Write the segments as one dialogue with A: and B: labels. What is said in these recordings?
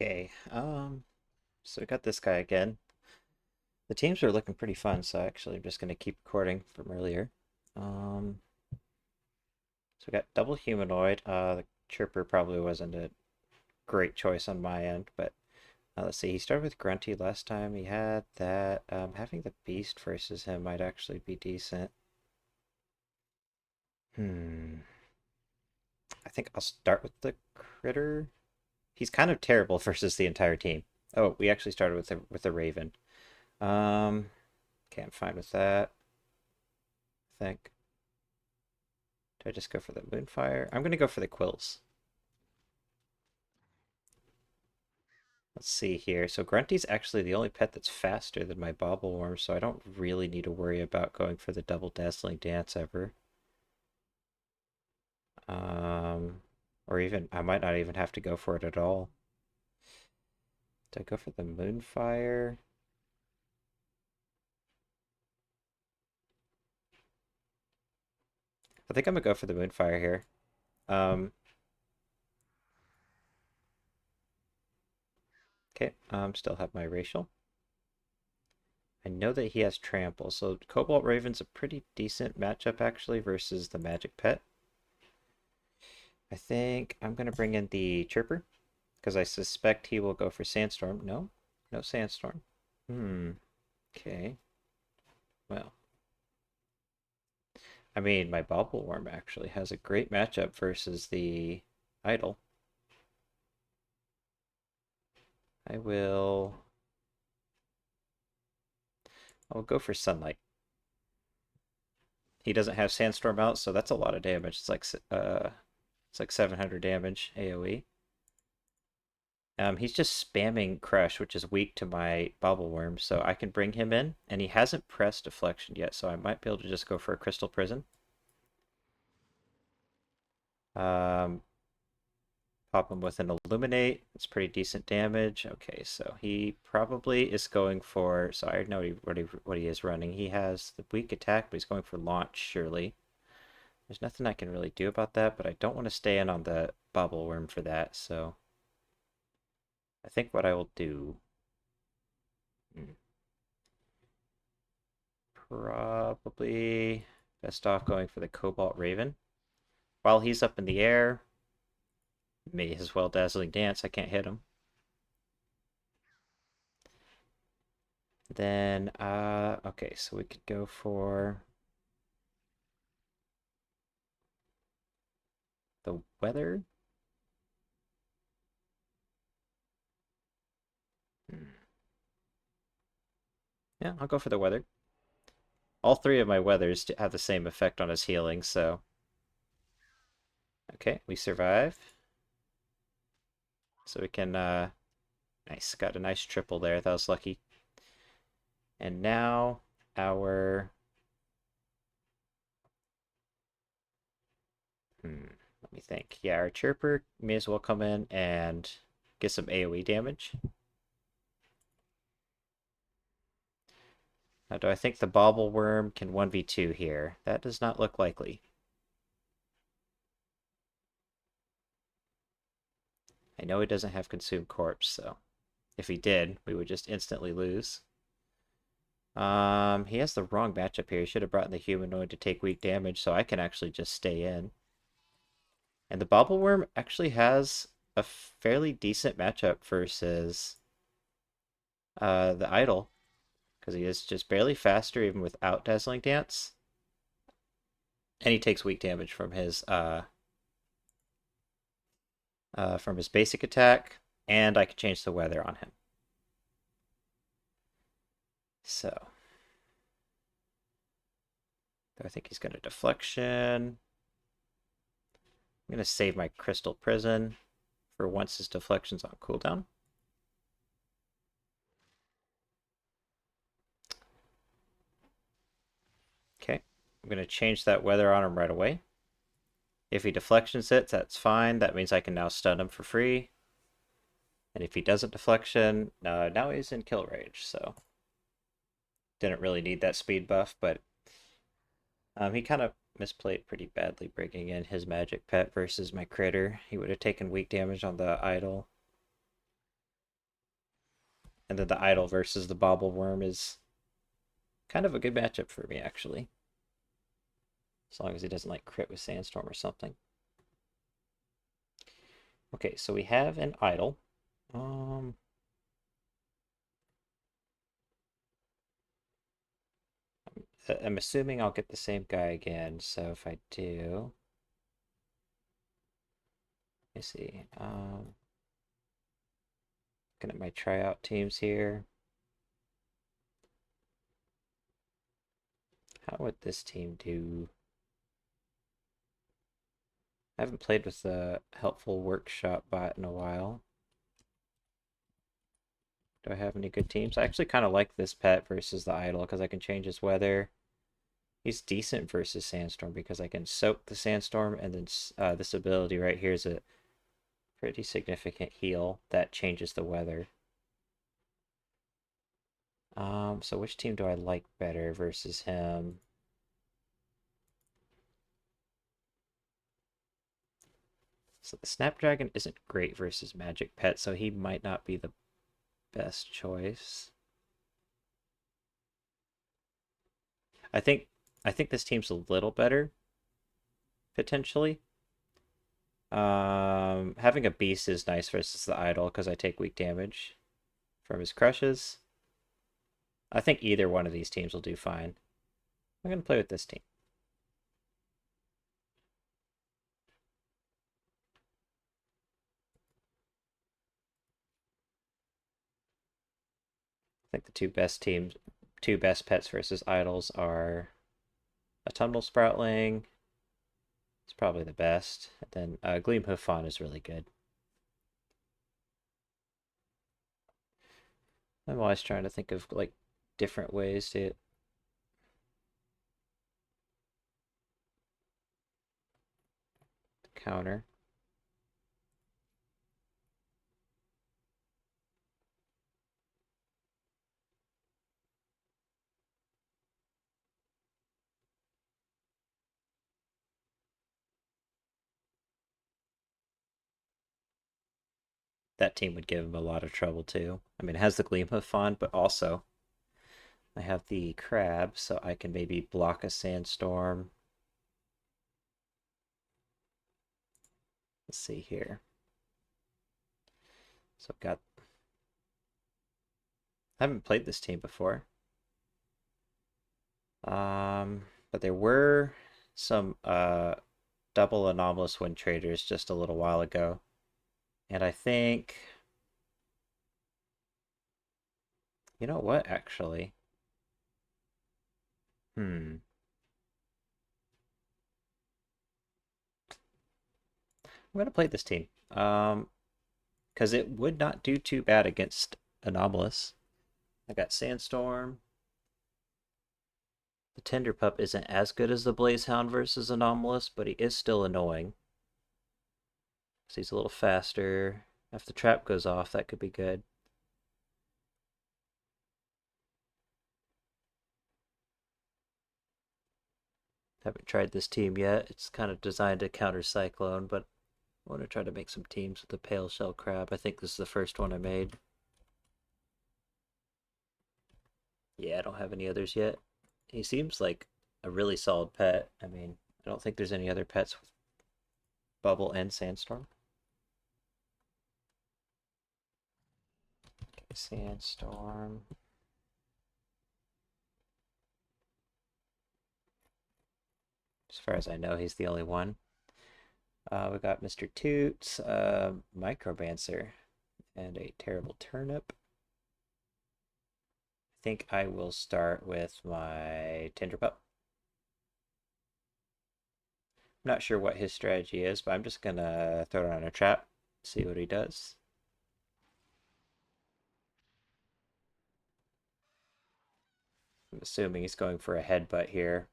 A: Okay, so we got this guy again. The teams are looking pretty fun, so actually I'm just gonna keep recording from earlier. Um, so we got double humanoid. The chirper probably wasn't a great choice on my end, but let's see. He started with Grunty last time. He had that. Having the beast versus him might actually be decent. Hmm. I think I'll start with the critter. He's kind of terrible versus the entire team. Oh, we actually started with the raven. Um, okay, I'm fine with that. I think. Do I just go for the Moonfire? I'm going to go for the Quills. Let's see here. So Grunty's actually the only pet that's faster than my Bobbleworm, so I don't really need to worry about going for the double Dazzling Dance ever. Um, or even, I might not even have to go for it at all. Do I go for the Moonfire? I think I'm going to go for the Moonfire here. Um, okay, still have my Racial. I know that he has Trample, so Cobalt Raven's a pretty decent matchup actually versus the Magic Pet. I think I'm going to bring in the Chirper because I suspect he will go for Sandstorm. No, no Sandstorm. Hmm. Okay. Well, I mean, my Bobbleworm actually has a great matchup versus the Idol. I will. I'll go for Sunlight. He doesn't have Sandstorm out, so that's a lot of damage. It's like 700 damage AOE. He's just spamming Crush, which is weak to my Bobbleworm, so I can bring him in, and he hasn't pressed Deflection yet, so I might be able to just go for a Crystal Prison. Um, Pop him with an Illuminate. It's pretty decent damage. Okay, so he probably is going for. So I know what he is running. He has the weak attack, but he's going for launch, surely. There's nothing I can really do about that, but I don't want to stay in on the Bobbleworm for that, so I think what I will do. Hmm, probably best off going for the Cobalt Raven. While he's up in the air, may as well Dazzling Dance. I can't hit him. Then, okay, so we could go for the weather. Hmm. Yeah, I'll go for the weather. All three of my weathers have the same effect on his healing, so. Okay, we survive. So we can, nice, got a nice triple there. That was lucky. And now our, let me think. Yeah, our Chirper may as well come in and get some AoE damage. Now, do I think the Bobbleworm can 1v2 here? That does not look likely. I know he doesn't have Consumed Corpse, so if he did, we would just instantly lose. He has the wrong matchup here. He should have brought in the humanoid to take weak damage, so I can actually just stay in. And the Bobbleworm actually has a fairly decent matchup versus the Idol, because he is just barely faster even without Dazzling Dance. And he takes weak damage from his basic attack, and I can change the weather on him. So, I think he's going to deflection. I'm going to save my Crystal Prison for once his deflection's on cooldown. Okay, I'm going to change that weather on him right away. If he deflections it, that's fine. That means I can now stun him for free. And if he doesn't deflection, now he's in kill range, so didn't really need that speed buff, but he kind of misplayed pretty badly breaking in his magic pet versus my critter. He would have taken weak damage on the idol. And then the idol versus the bobble worm is kind of a good matchup for me, actually. As long as he doesn't like crit with sandstorm or something. Okay, so we have an idol. I'm assuming I'll get the same guy again, so if I do, let me see. Looking at my tryout teams here. How would this team do? I haven't played with the helpful workshop bot in a while. Do I have any good teams? I actually kind of like this pet versus the idol because I can change his weather. He's decent versus sandstorm because I can soak the sandstorm, and then this ability right here is a pretty significant heal that changes the weather. So which team do I like better versus him? So the Snapdragon isn't great versus Magic Pet, so he might not be the best choice. I think I think this team's a little better, potentially. Having a beast is nice versus the idol because I take weak damage from his crushes. I think either one of these teams will do fine. I'm gonna play with this team. I think the two best pets versus idols are Autumnal Sproutling. It's probably the best. And then Gleam Hoof Fawn is really good. I'm always trying to think of like different ways to counter. That team would give him a lot of trouble too. I mean, it has the Gleam Hoof Fawn, but also I have the crab, so I can maybe block a sandstorm. Let's see here. So I've got. I haven't played this team before. But there were some double anomalous wind traders just a little while ago. And I think, you know what, actually? Hmm. I'm gonna play this team. Because it would not do too bad against anomalous. I got Sandstorm. The Tender Pup isn't as good as the Blazehound versus anomalous, but he is still annoying. So he's a little faster. If the trap goes off, that could be good. Haven't tried this team yet. It's kind of designed to counter Cyclone, but I want to try to make some teams with the Pale Shell Crab. I think this is the first one I made. Yeah, I don't have any others yet. He seems like a really solid pet. I mean, I don't think there's any other pets with Bubble and Sandstorm. Okay, Sandstorm. As far as I know, he's the only one. We got Mr. Toots, Microbancer, and a Terrible Turnip. I think I will start with my Tinderpup. I'm not sure what his strategy is, but I'm just gonna throw it on a trap, see what he does. I'm assuming he's going for a headbutt here.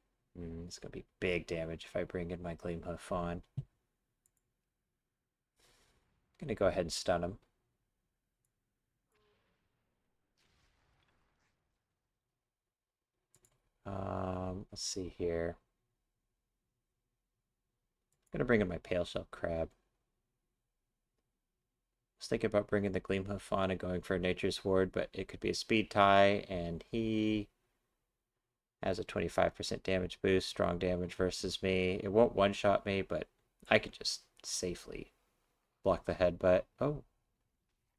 A: It's gonna be big damage if I bring in my Gleam Hoof on. I'm gonna go ahead and stun him. Let's see here. I'm gonna bring in my Pale Shell Crab. was thinking about bringing the Gleamhoof on and going for a Nature's Ward, but it could be a speed tie, and he has a 25% damage boost, strong damage versus me. It won't one-shot me, but I could just safely block the headbutt. Oh,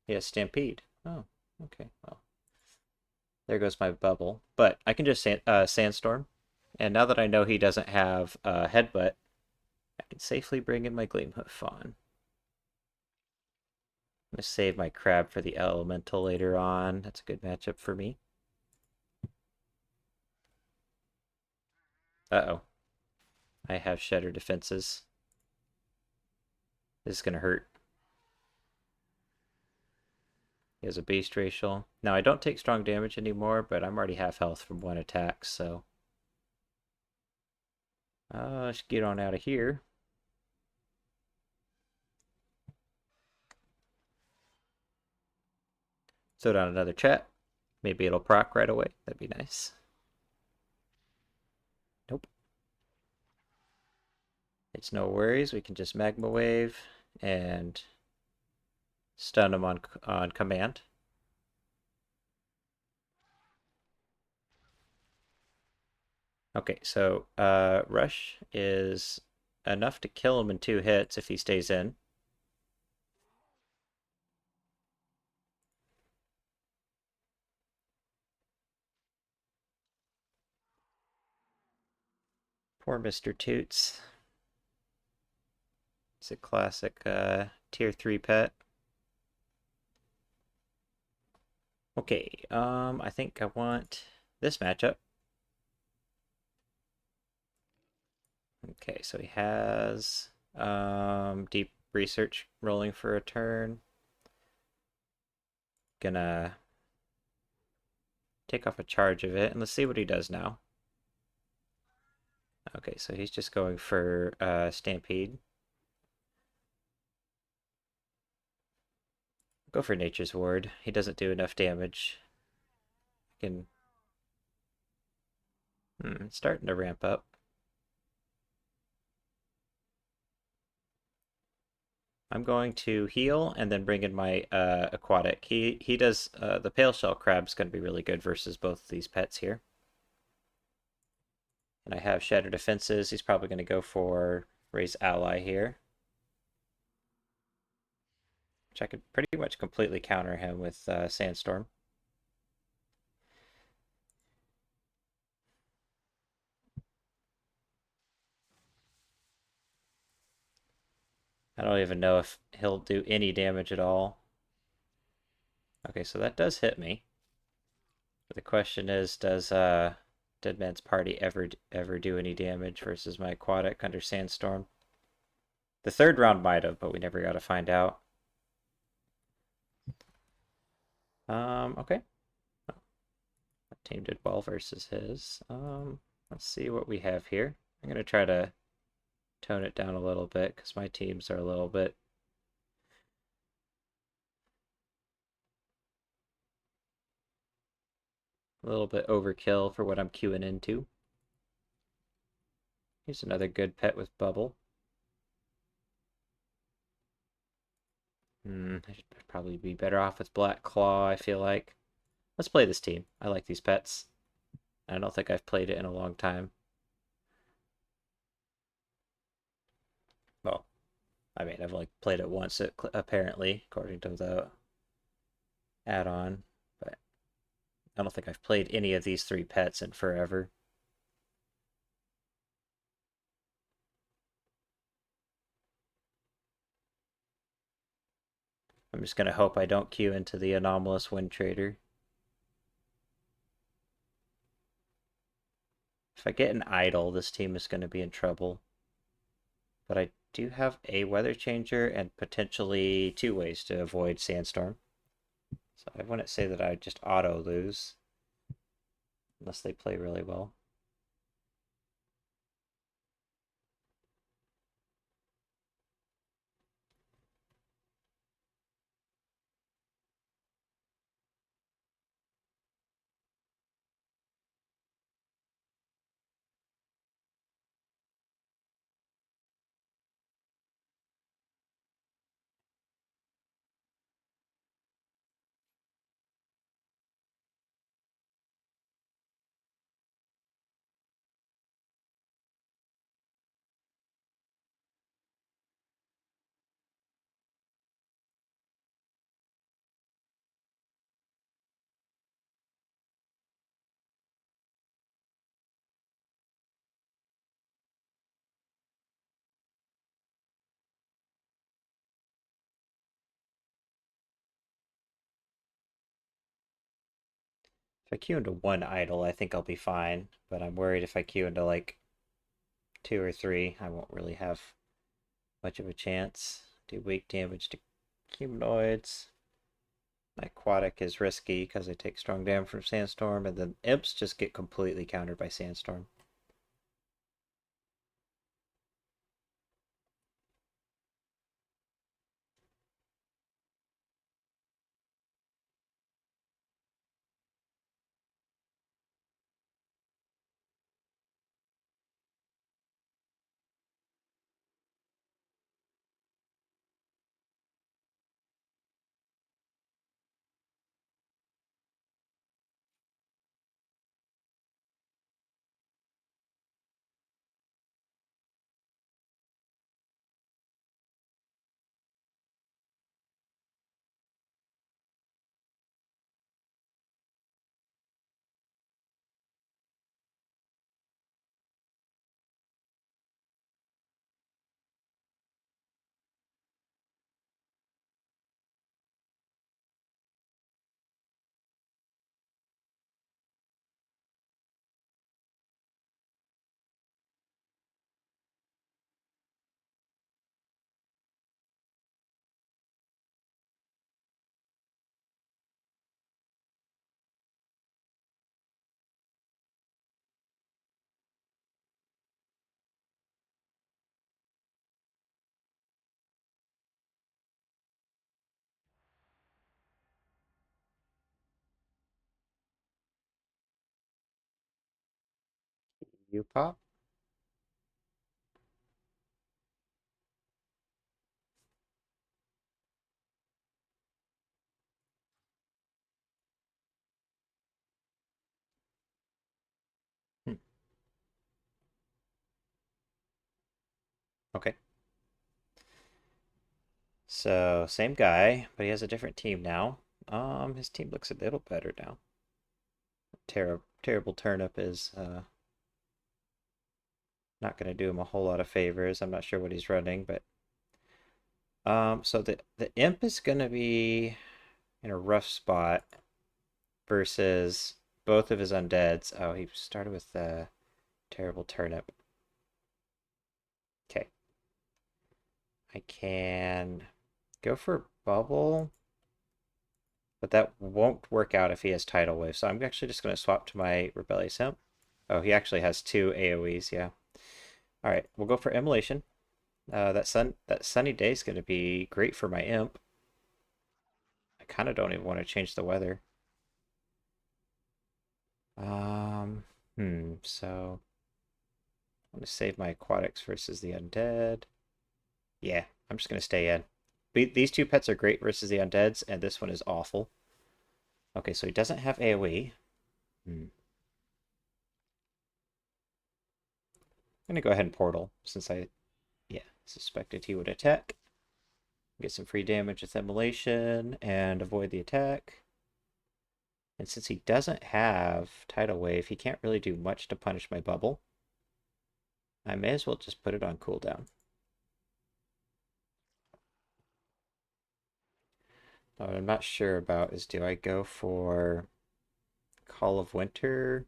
A: he has Stampede. Oh, okay, well. There goes my bubble. But I can just Sandstorm. And now that I know he doesn't have Headbutt, I can safely bring in my Gleamhoof Fawn. I'm going to save my Crab for the Elemental later on. That's a good matchup for me. Uh-oh. I have Shatter defenses. This is going to hurt. He has a Beast Racial. Now, I don't take strong damage anymore, but I'm already half health from one attack, so... let's get on out of here. Throw down another chat. Maybe it'll proc right away. That'd be nice. Nope. It's no worries. We can just Magma Wave and stun him on command. Okay, so Rush is enough to kill him in 2 hits if he stays in. Poor Mr. Toots. It's a classic tier 3 pet. Okay, I think I want this matchup. Okay, so he has Deep Research rolling for a turn. Gonna take off a charge of it, and let's see what he does now. Okay, so he's just going for Stampede. Go for Nature's Ward. He doesn't do enough damage. Can it's starting to ramp up. I'm going to heal and then bring in my aquatic. He does the pale shell crab's going to be really good versus both of these pets here. And I have Shatter defenses. He's probably going to go for raise ally here, which I could pretty much completely counter him with Sandstorm. I don't even know if he'll do any damage at all. Okay, so that does hit me. But the question is, does Dead Man's Party ever do any damage versus my aquatic under Sandstorm? The third round might have, but we never got to find out. Okay. Oh, that team did well versus his. Let's see what we have here. I'm gonna try to tone it down a little bit because my teams are a little bit overkill for what I'm queuing into. Here's another good pet with bubble. I should probably be better off with Black Claw, I feel like. Let's play this team. I like these pets. I don't think I've played it in a long time. Well, I mean, I've only played it once, apparently, according to the add-on. But I don't think I've played any of these 3 pets in forever. I'm just going to hope I don't queue into the anomalous Wind Trader. If I get an idle, this team is going to be in trouble. But I do have a Weather Changer and potentially 2 ways to avoid Sandstorm. So I wouldn't say that I would just auto lose. Unless they play really well. If I queue into one idle, I think I'll be fine, but I'm worried if I queue into like 2 or 3, I won't really have much of a chance. Do weak damage to humanoids. My aquatic is risky because I take strong damage from Sandstorm, and then imps just get completely countered by Sandstorm. You pop? Hmm. Okay. So, same guy, but he has a different team now. His team looks a little better now. Terrible turnip is not going to do him a whole lot of favors. I'm not sure what he's running, but so the imp is going to be in a rough spot versus both of his undeads. Oh, he started with the terrible turnip. Okay. I can go for bubble, but that won't work out if he has tidal wave. So I'm actually just going to swap to my rebellious imp. Oh, he actually has 2 AoEs, yeah. All right, we'll go for immolation. That sunny day is going to be great for my imp. I kind of don't even want to change the weather. Um, so I'm gonna save my aquatics versus the undead. Yeah, I'm just gonna stay in. These two pets are great versus the undeads, and this one is awful. Okay, so he doesn't have AoE. I'm gonna go ahead and portal since yeah, suspected he would attack. Get some free damage with immolation and avoid the attack. And since he doesn't have tidal wave, he can't really do much to punish my bubble. I may as well just put it on cooldown. What I'm not sure about is, do I go for Call of Winter?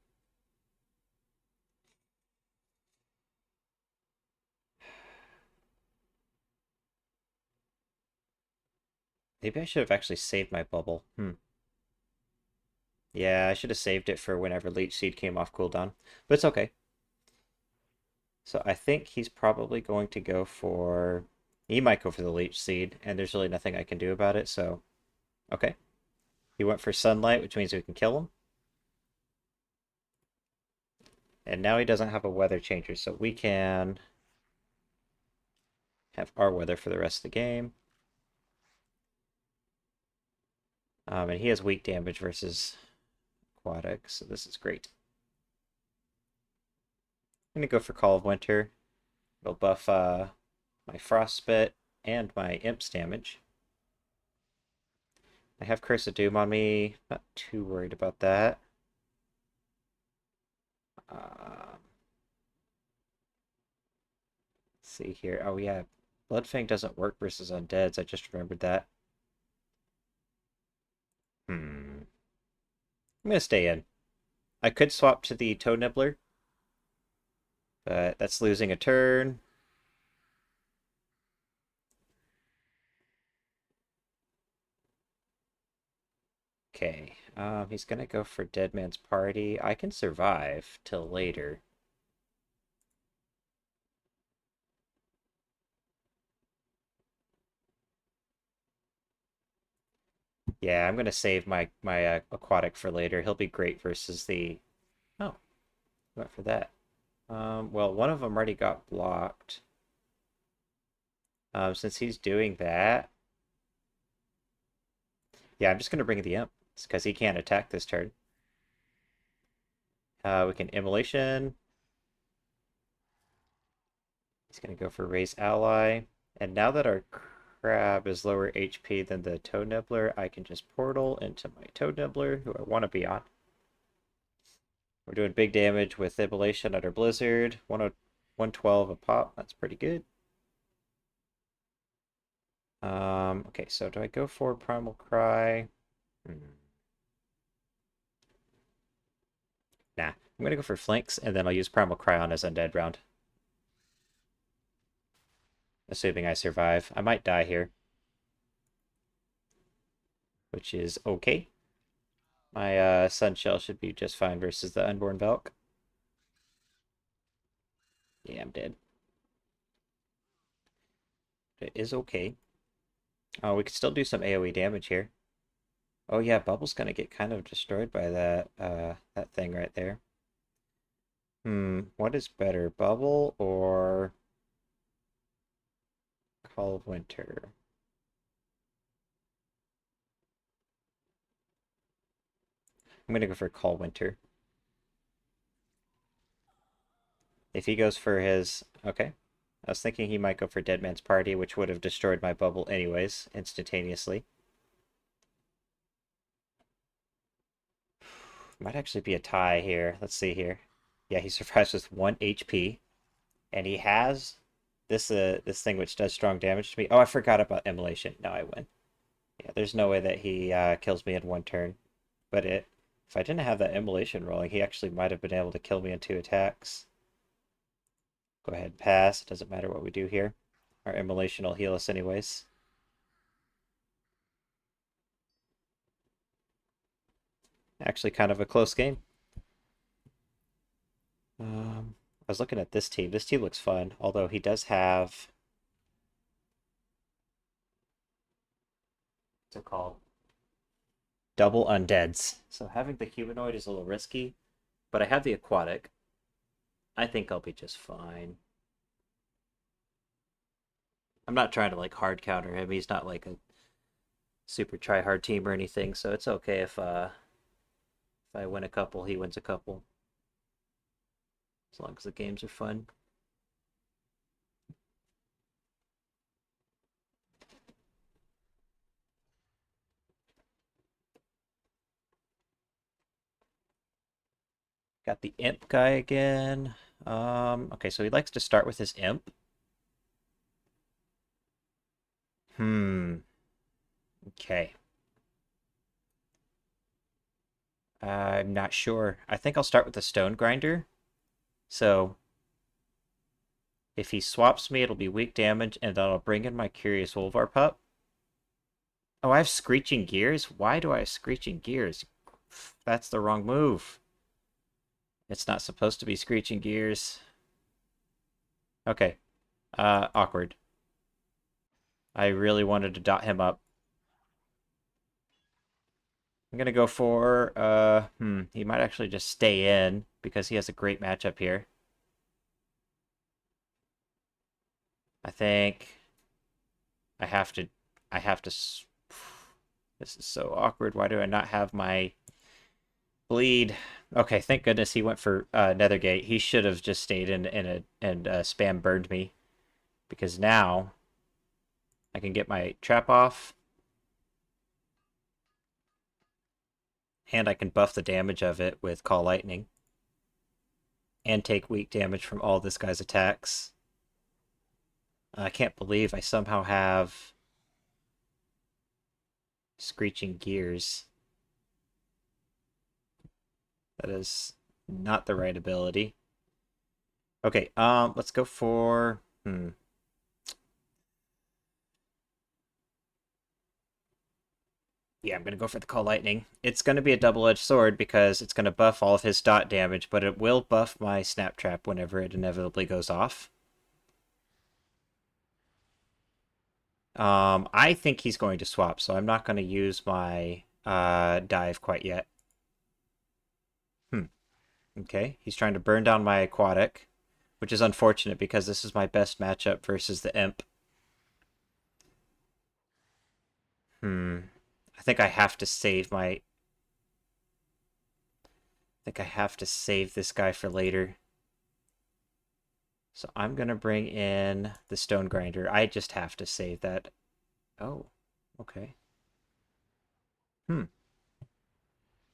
A: Maybe I should have actually saved my bubble. Yeah, I should have saved it for whenever Leech Seed came off cooldown. But it's okay. So I think he's probably going to go for... He might go for the Leech Seed, and there's really nothing I can do about it, so... Okay. He went for Sunlight, which means we can kill him. And now he doesn't have a weather changer, so we can have our weather for the rest of the game. And he has weak damage versus aquatic, so this is great. I'm going to go for Call of Winter. It'll buff my Frostbite and my Imp's damage. I have Curse of Doom on me. Not too worried about that. Let's see here. Oh, yeah. Bloodfang doesn't work versus undeads. I just remembered that. I'm I'm gonna stay in. I could swap to the Toe Nibbler, but that's losing a turn. Okay, he's gonna go for Dead Man's Party. I can survive till later. Yeah, I'm gonna save my aquatic for later. He'll be great versus the. Oh, went for that. Well, one of them already got blocked. Since he's doing that, yeah, I'm just gonna bring the imp because he can't attack this turn. We can immolation. He's gonna go for raise ally, and now that our crab is lower HP than the Toe Nibbler, I can just portal into my Toe Nibbler, who I want to be on. We're doing big damage with immolation under Blizzard. 112 a pop. That's pretty good. Okay, so do I go for Primal Cry? Nah, I'm gonna go for Flanks, and then I'll use Primal Cry on his Undead round. Assuming I survive. I might die here. Which is okay. My Sunshell should be just fine versus the Unborn Velk. Yeah, I'm dead. It is okay. Oh, we could still do some AoE damage here. Oh yeah, Bubble's gonna get kind of destroyed by that thing right there. What is better, Bubble or Call of Winter? I'm gonna go for Call Winter. If he goes for his... Okay. I was thinking he might go for Dead Man's Party, which would have destroyed my Bubble anyways, instantaneously. Might actually be a tie here. Let's see here. Yeah, he survives with 1 HP. And he has this thing which does strong damage to me. Oh, I forgot about Immolation. Now I win. Yeah, there's no way that he kills me in one turn. But if I didn't have that Immolation rolling, he actually might have been able to kill me in 2 attacks. Go ahead and pass. It doesn't matter what we do here. Our Immolation will heal us anyways. Actually kind of a close game. I was looking at this team. This team looks fun, although he does have... What's it called? Double undeads. So having the humanoid is a little risky, but I have the aquatic. I think I'll be just fine. I'm not trying to like hard counter him. He's not like a super try hard team or anything, so it's okay if I win a couple, he wins a couple. As long as the games are fun. Got the imp guy again. Okay, so he likes to start with his imp. Okay. I'm not sure. I think I'll start with the stone grinder. So if he swaps me, it'll be weak damage, and then I'll bring in my Curious Wolvar pup. Oh, I have Screeching Gears? Why do I have Screeching Gears? That's the wrong move. It's not supposed to be Screeching Gears. Okay. Awkward. I really wanted to dot him up. I'm gonna go for, he might actually just stay in, because he has a great matchup here. I think I have to, this is so awkward. Why do I not have my bleed? Okay, thank goodness he went for Nethergate. He should have just stayed in and spam burned me, because now I can get my trap off, and I can buff the damage of it with Call Lightning, and take weak damage from all this guy's attacks. I can't believe I somehow have Screeching Gears. That is not the right ability. Okay, let's go for... Yeah, I'm going to go for the Call Lightning. It's going to be a double-edged sword because it's going to buff all of his dot damage, but it will buff my Snap Trap whenever it inevitably goes off. I think he's going to swap, so I'm not going to use my dive quite yet. Okay, he's trying to burn down my aquatic, which is unfortunate because this is my best matchup versus the imp. I think I have to save my... I think I have to save this guy for later. So I'm going to bring in the Stone Grinder. I just have to save that. Oh, okay.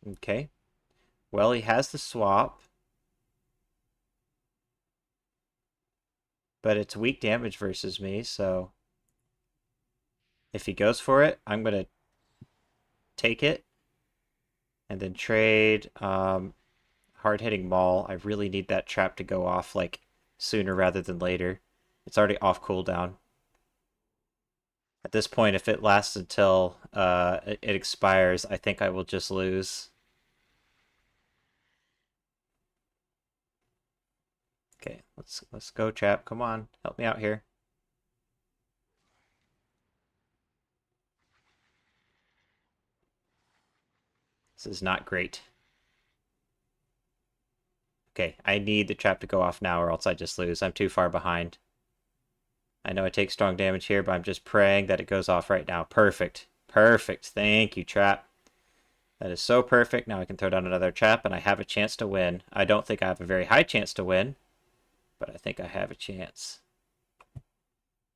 A: Okay. Well, he has the swap. But it's weak damage versus me, so... If he goes for it, I'm going to take it. And then trade hard-hitting Maul. I really need that trap to go off, like, sooner rather than later. It's already off cooldown. At this point, if it lasts until it expires, I think I will just lose. Okay, let's go, chap. Come on, help me out here. This is not great. Okay, I need the trap to go off now or else I just lose. I'm too far behind. I know I take strong damage here, but I'm just praying that it goes off right now. Perfect. Perfect. Thank you, trap. That is so perfect. Now I can throw down another trap, and I have a chance to win. I don't think I have a very high chance to win, but I think I have a chance.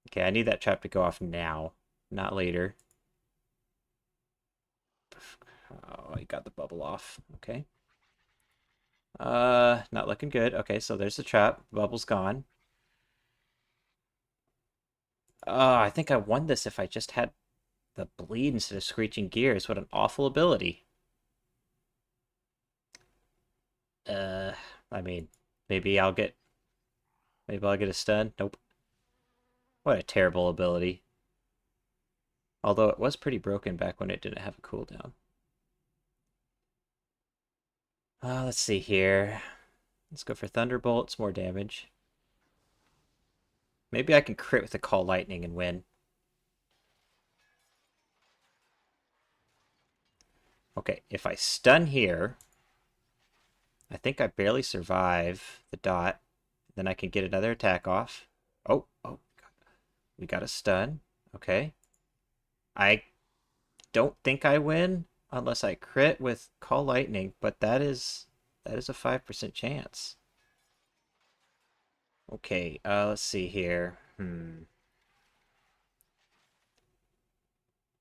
A: Okay, I need that trap to go off now, not later. Oh, I got the bubble off. Okay. Not looking good. Okay, so there's the trap. Bubble's gone. I think I won this if I just had the bleed instead of screeching gears. What an awful ability. Uh, I mean, maybe I'll get a stun. Nope. What a terrible ability. Although it was pretty broken back when it didn't have a cooldown. Let's see here. Let's go for Thunderbolts, more damage. Maybe I can crit with the Call Lightning and win. Okay, if I stun here, I think I barely survive the dot. Then I can get another attack off. Oh, we got a stun. Okay. I don't think I win unless I crit with Call Lightning, but that is a 5% chance. Okay, let's see here.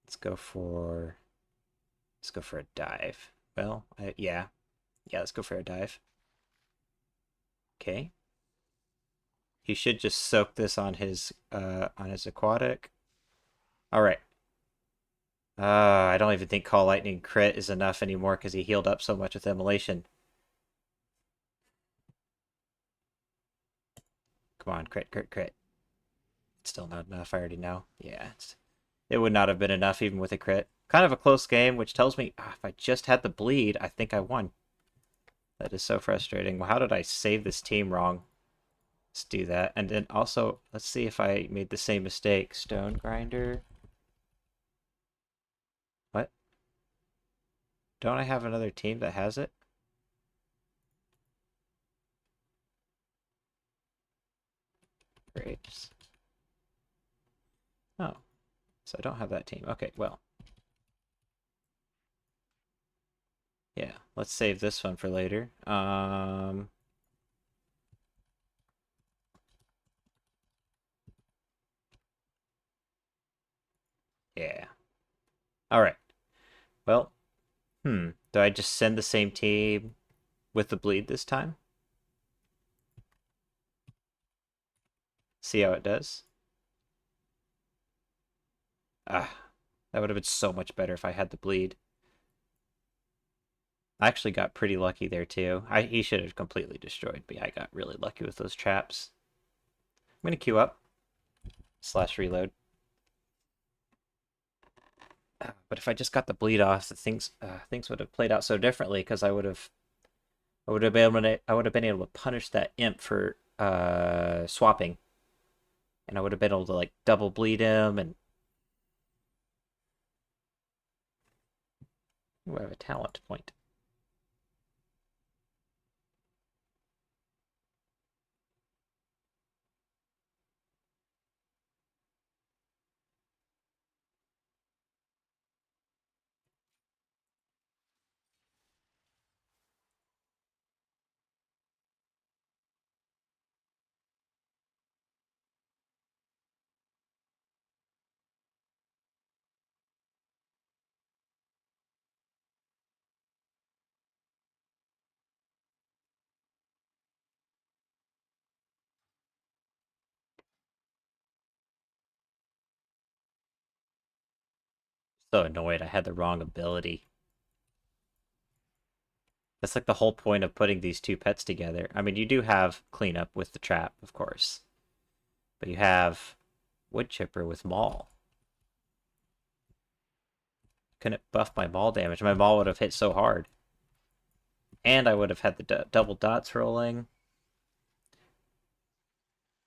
A: Let's go for a dive. Well, yeah. Yeah, let's go for a dive. Okay. He should just soak this on his aquatic. All right. I don't even think Call Lightning crit is enough anymore because he healed up so much with Immolation. Come on, crit, crit, crit. It's still not enough, I already know. Yeah, it would not have been enough even with a crit. Kind of a close game, which tells me if I just had the bleed, I think I won. That is so frustrating. Well, how did I save this team wrong? Let's do that. And then also, let's see if I made the same mistake. Stone Grinder. What? Don't I have another team that has it? Grapes. Oh. So I don't have that team. Okay, well. Yeah, let's save this one for later. Yeah. All right. Well, do I just send the same team with the bleed this time? See how it does? Ah, that would have been so much better if I had the bleed. I actually got pretty lucky there too. He should have completely destroyed me. I got really lucky with those traps. I'm gonna queue up slash reload. But if I just got the bleed off, the things would have played out so differently because I would have been able to punish that imp for swapping, and I would have been able to like double bleed him. And ooh, I have a talent point. So annoyed I had the wrong ability. That's like the whole point of putting these two pets together. I mean, you do have cleanup with the trap, of course, but you have wood chipper with maul. Couldn't buff my maul damage. My maul would have hit so hard, and I would have had the double dots rolling.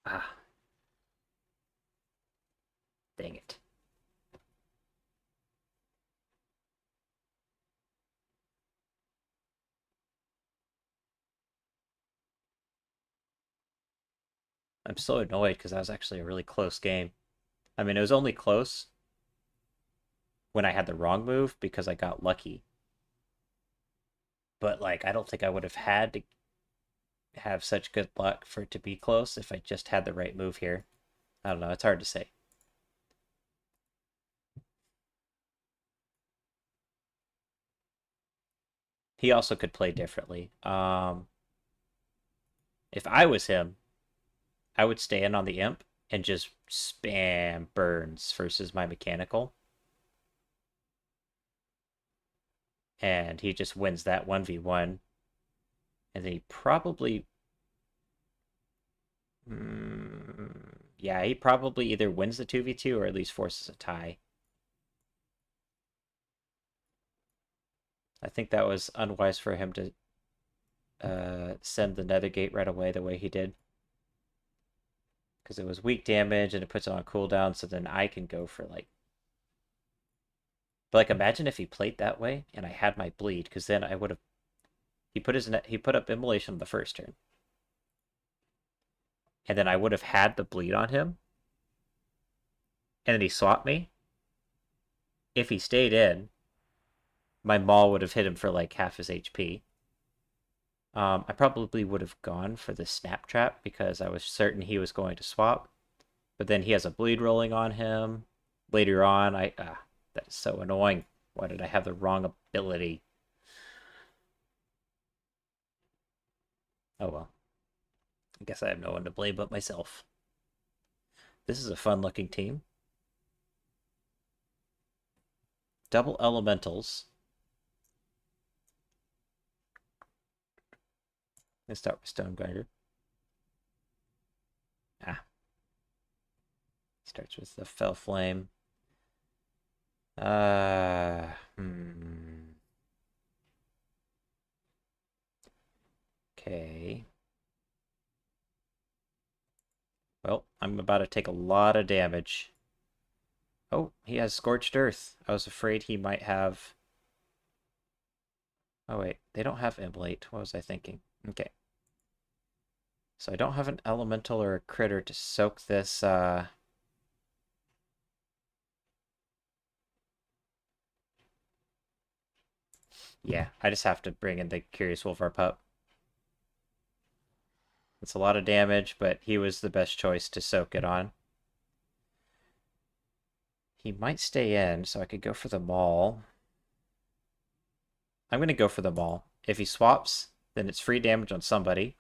A: Ah, dang it. I'm so annoyed because that was actually a really close game. I mean, it was only close when I had the wrong move because I got lucky. But like, I don't think I would have had to have such good luck for it to be close if I just had the right move here. I don't know. It's hard to say. He also could play differently. If I was him, I would stay in on the imp and just spam burns versus my mechanical. And he just wins that 1v1. And then he probably. Yeah, he probably either wins the 2v2 or at least forces a tie. I think that was unwise for him to send the Nether Gate right away the way he did. Because it was weak damage and it puts it on cooldown, so then I can go for like. But like, imagine if he played that way and I had my bleed, because then I would have. He put up immolation on the first turn, and then I would have had the bleed on him, and then he swapped me. If he stayed in, my maul would have hit him for like half his HP. I probably would have gone for the snap trap because I was certain he was going to swap. But then he has a bleed rolling on him. Later on, that is so annoying. Why did I have the wrong ability? Oh well. I guess I have no one to blame but myself. This is a fun looking team. Double elementals. Let's start with Stonegrinder. Ah. Starts with the Fell Flame. Okay. Well, I'm about to take a lot of damage. Oh, he has Scorched Earth. I was afraid he might have... Oh wait, they don't have Immolate. What was I thinking? Okay. So I don't have an elemental or a critter to soak this, Yeah, I just have to bring in the Curious Wolfar Pup. It's a lot of damage, but he was the best choice to soak it on. He might stay in, so I could go for the Maul. I'm going to go for the Maul. If he swaps, then it's free damage on somebody.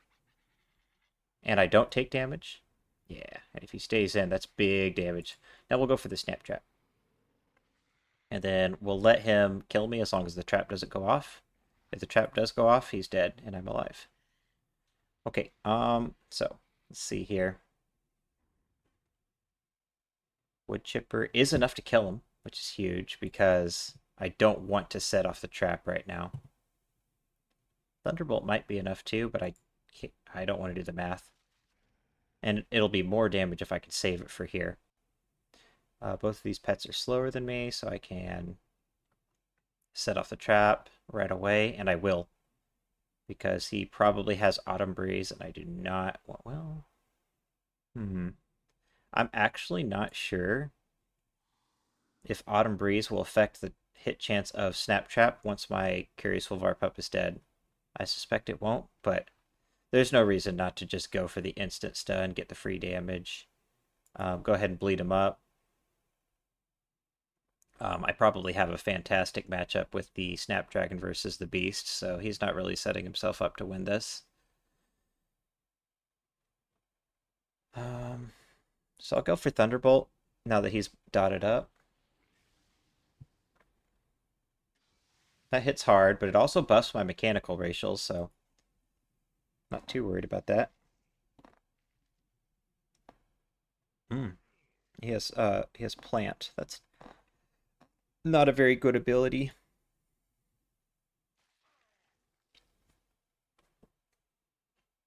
A: And I don't take damage. Yeah, and if he stays in, that's big damage. Now we'll go for the Snap Trap. And then we'll let him kill me as long as the trap doesn't go off. If the trap does go off, he's dead and I'm alive. Okay, so let's see here. Wood chipper is enough to kill him, which is huge because I don't want to set off the trap right now. Thunderbolt might be enough too, but I don't want to do the math. And it'll be more damage if I can save it for here. Both of these pets are slower than me, so I can set off the trap right away, and I will. Because he probably has Autumn Breeze, and I do not... Well... I'm actually not sure if Autumn Breeze will affect the hit chance of Snap Trap once my Curious Pup is dead. I suspect it won't, but there's no reason not to just go for the instant stun, get the free damage. Go ahead and bleed him up. I probably have a fantastic matchup with the Snapdragon versus the Beast, so he's not really setting himself up to win this. So I'll go for Thunderbolt now that he's dotted up. That hits hard, but it also buffs my mechanical racials, so not too worried about that. He has plant. That's not a very good ability.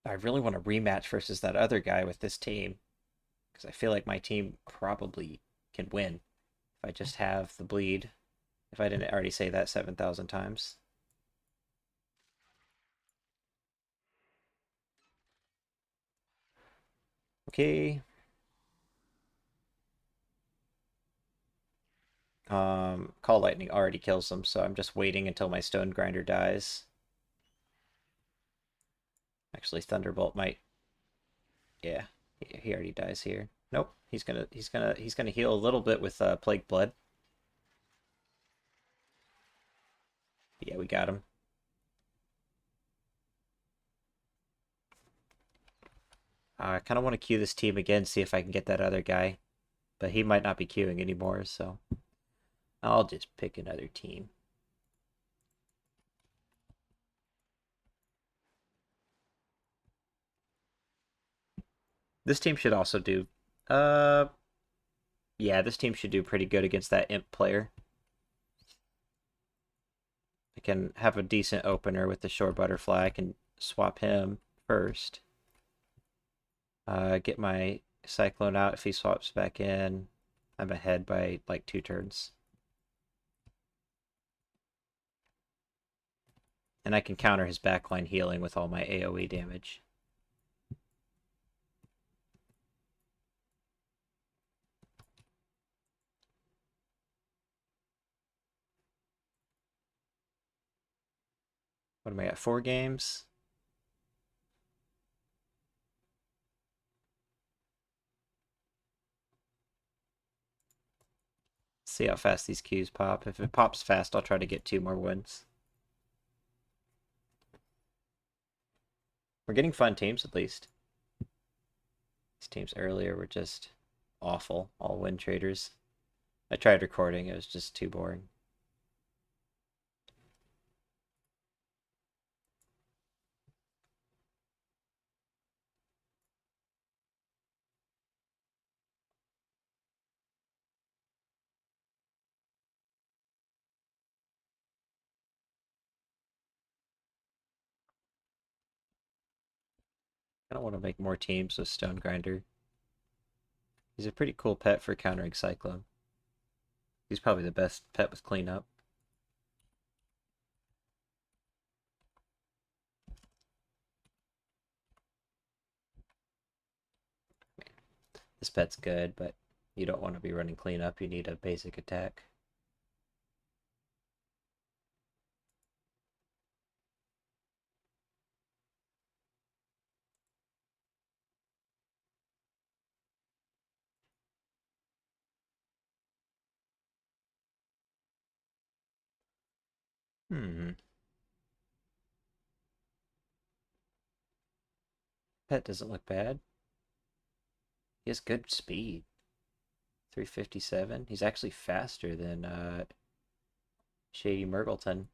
A: I really want to rematch versus that other guy with this team because I feel like my team probably can win if I just have the bleed. If I didn't already say that 7,000 times. Okay. Call Lightning already kills them, so I'm just waiting until my Stone Grinder dies. Actually, Thunderbolt might. Yeah, he already dies here. Nope, he's gonna heal a little bit with Plague Blood. Yeah, we got him. I kind of want to queue this team again, see if I can get that other guy, but he might not be queuing anymore, so I'll just pick another team. This team should also do, yeah, this team should do pretty good against that Imp player. I can have a decent opener with the Shore Butterfly. I can swap him first. Get my Cyclone out if he swaps back in. I'm ahead by like 2 turns. And I can counter his backline healing with all my AoE damage. What am I at? 4 games? See how fast these queues pop. If it pops fast, I'll try to get 2 more wins. We're getting fun teams, at least. These teams earlier were just awful. All win traders. I tried recording, it was just too boring. I don't want to make more teams with Stone Grinder. He's a pretty cool pet for countering Cyclone. He's probably the best pet with cleanup. This pet's good, but you don't want to be running cleanup. You need a basic attack. Pet doesn't look bad. He has good speed. 357. He's actually faster than Shady Murgleton.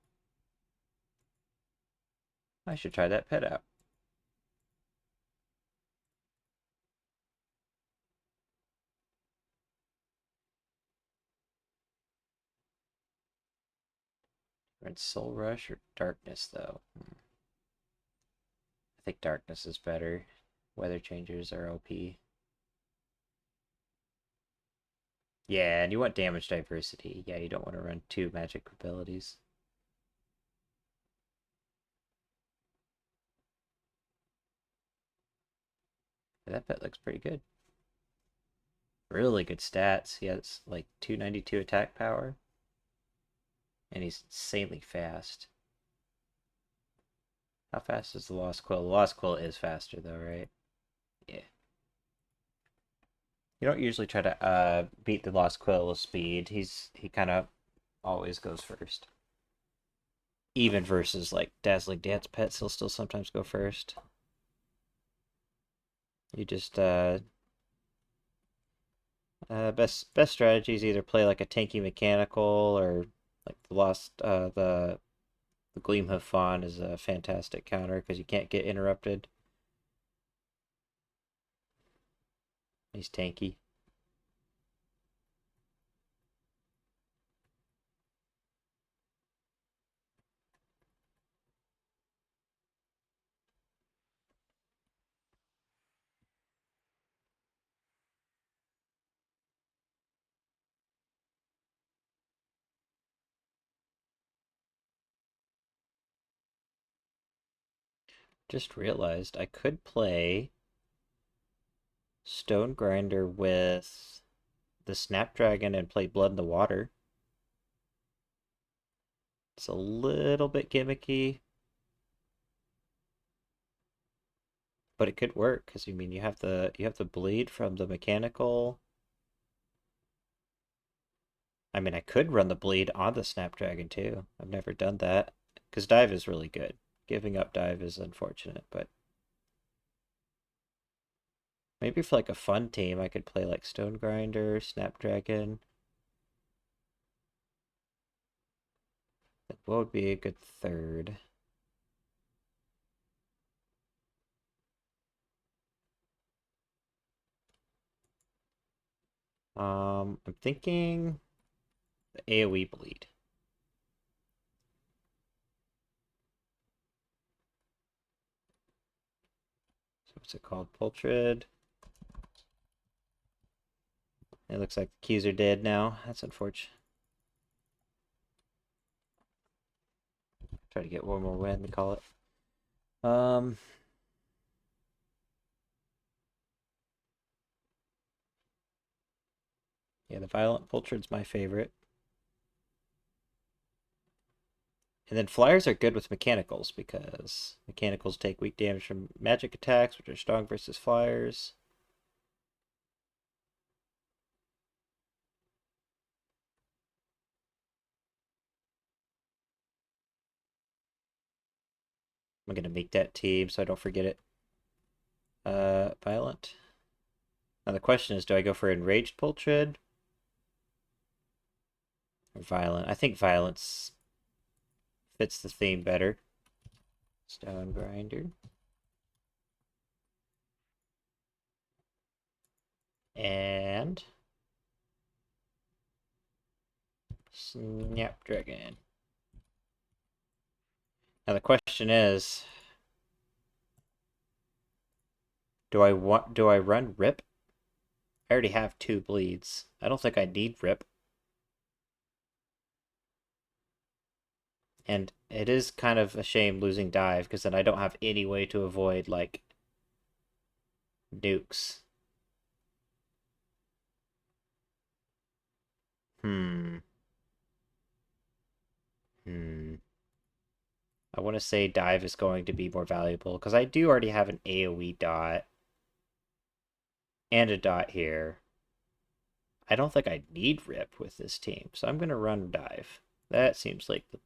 A: I should try that pet out. Run Soul Rush or Darkness, though? I think Darkness is better. Weather changers are OP. Yeah, and you want damage diversity. Yeah, you don't want to run 2 magic abilities. Yeah, that pet looks pretty good. Really good stats. He has like 292 attack power. And he's insanely fast. How fast is the Lost Quill? The Lost Quill is faster though, right? Yeah. You don't usually try to beat the Lost Quill with speed. He kind of always goes first. Even versus like Dazzling Dance pets, he'll still sometimes go first. You just best strategy is either play like a tanky mechanical or like the Gleamhoof Fawn is a fantastic counter because you can't get interrupted. He's tanky. Just realized I could play Stone Grinder with the Snapdragon and play Blood in the Water. It's a little bit gimmicky, but it could work because you mean you have the bleed from the mechanical. I mean, I could run the bleed on the Snapdragon too. I've never done that because dive is really good. Giving up dive is unfortunate, but maybe for like a fun team, I could play like Stone Grinder, Snapdragon. What would be a good third? I'm thinking the AoE bleed. So what's it called? Pultrid. It looks like the keys are dead now. That's unfortunate. Try to get one more win to call it. Yeah, the Violent Pultrid's my favorite. And then flyers are good with mechanicals because mechanicals take weak damage from magic attacks, which are strong versus flyers. I'm gonna make that team so I don't forget it. Violent. Now the question is, do I go for Enraged Pultrid or Violent? I think Violence fits the theme better. Stone Grinder. And Snapdragon. Now the question is, do I run Rip? I already have 2 bleeds. I don't think I need Rip. And it is kind of a shame losing dive because then I don't have any way to avoid like nukes. Hmm. Hmm. I want to say dive is going to be more valuable because I do already have an AoE dot and a dot here. I don't think I need Rip with this team, so I'm going to run dive. That seems like the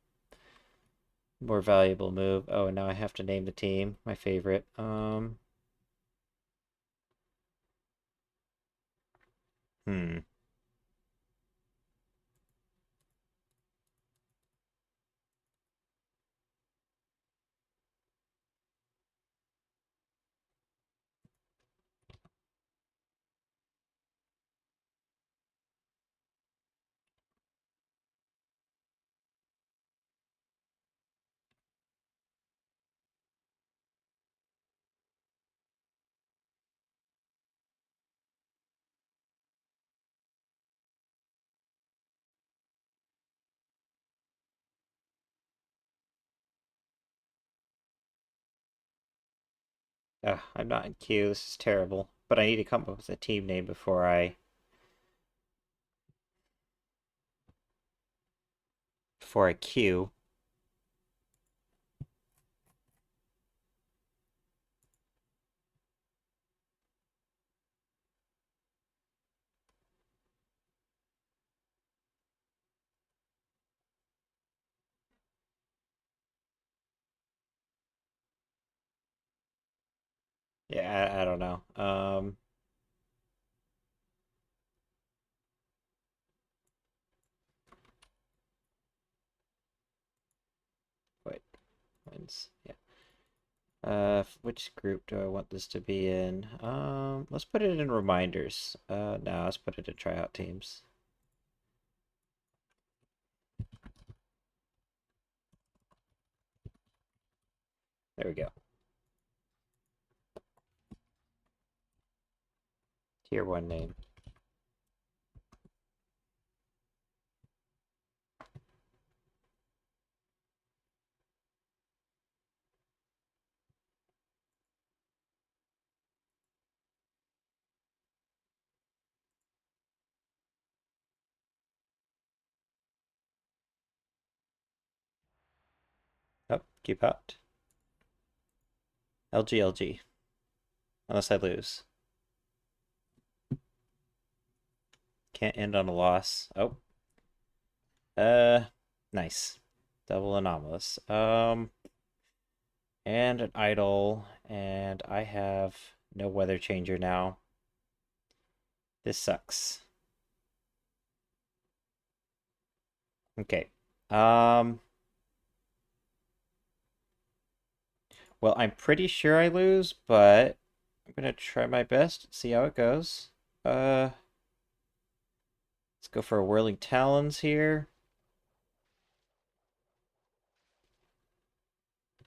A: more valuable move. Oh, and now I have to name the team. My favorite. Hmm. Ugh, I'm not in queue. This is terrible. But I need to come up with a team name before I queue. Yeah, I don't know. Wait, when's yeah. Which group do I want this to be in? Let's put it in reminders. No, let's put it in tryout teams. There we go. Tier 1 name. Oh, keep out. LGLG. Unless I lose. Can't end on a loss. Oh. Nice. Double anomalous. And an idol, and I have no weather changer now. This sucks. Okay. Well, I'm pretty sure I lose, but I'm gonna try my best, see how it goes. Let's go for a Whirling Talons here.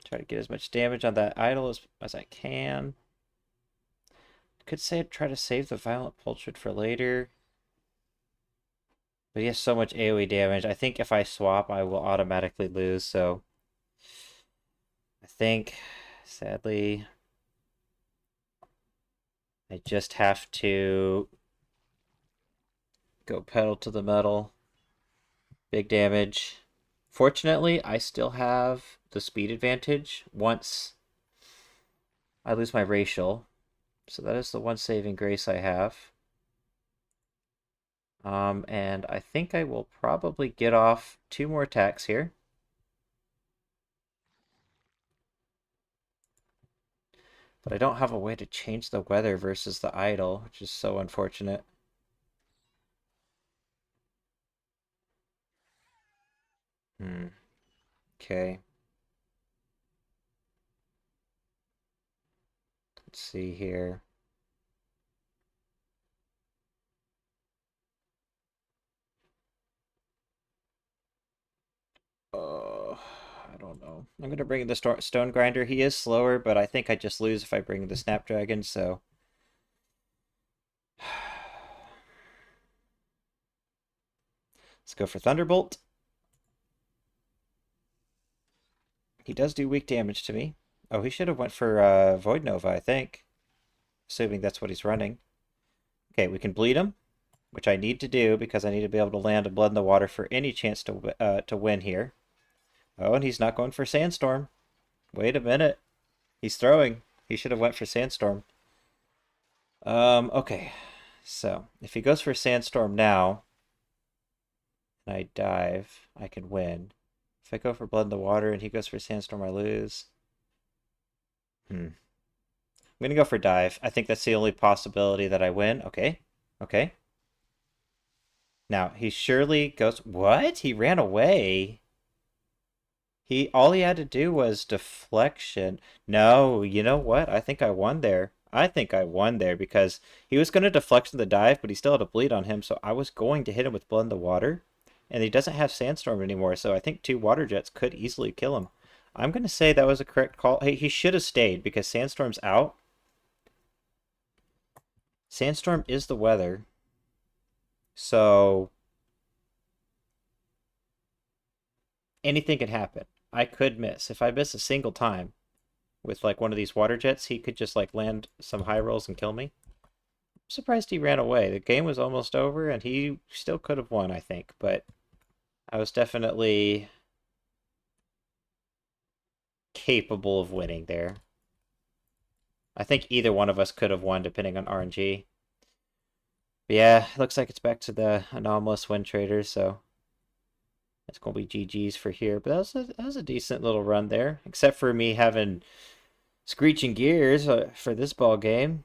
A: Try to get as much damage on that idol as I can. Could say I'd try to save the Violent Pultrid for later. But he has so much AoE damage. I think if I swap, I will automatically lose, so... I think, sadly, I just have to go pedal to the metal. Big damage. Fortunately, I still have the speed advantage once I lose my racial. So that is the one saving grace I have. And I think I will probably get off 2 more attacks here. But I don't have a way to change the weather versus the idol, which is so unfortunate. Okay. Let's see here. I don't know. I'm going to bring the Stone Grinder. He is slower, but I think I just lose if I bring the Snapdragon, so... Let's go for Thunderbolt. He does do weak damage to me. Oh, he should have went for Void Nova, I think. Assuming that's what he's running. Okay, we can bleed him, which I need to do because I need to be able to land a Blood in the Water for any chance to win here. Oh, and he's not going for Sandstorm. Wait a minute. He's throwing. He should have went for Sandstorm. Okay. So, if he goes for Sandstorm now, and I dive, I can win. If I go for Blood in the Water and he goes for Sandstorm, I lose. I'm going to go for dive. I think that's the only possibility that I win. Okay. Okay. Now, he surely goes... What? He ran away. All he had to do was deflection. No, you know what? I think I won there. I think I won there because he was going to deflection the dive, but he still had a bleed on him, so I was going to hit him with Blood in the Water. And he doesn't have Sandstorm anymore, so I think 2 Water Jets could easily kill him. I'm going to say that was a correct call. Hey, he should have stayed because Sandstorm's out. Sandstorm is the weather. So anything could happen. I could miss. If I miss a single time, with like one of these water jets, he could just like land some high rolls and kill me. I'm surprised he ran away. The game was almost over and he still could have won, I think, but I was definitely capable of winning there. I think either one of us could have won depending on RNG. But yeah, it looks like it's back to the anomalous win traders, so it's gonna be GG's for here. But that was a decent little run there, except for me having screeching gears for this ball game.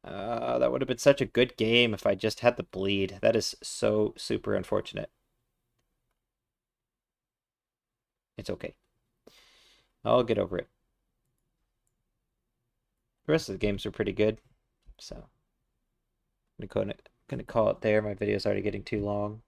A: That would have been such a good game if I just had the bleed. That is so super unfortunate. It's okay. I'll get over it. The rest of the games are pretty good, so I'm gonna call it there. My video's already getting too long.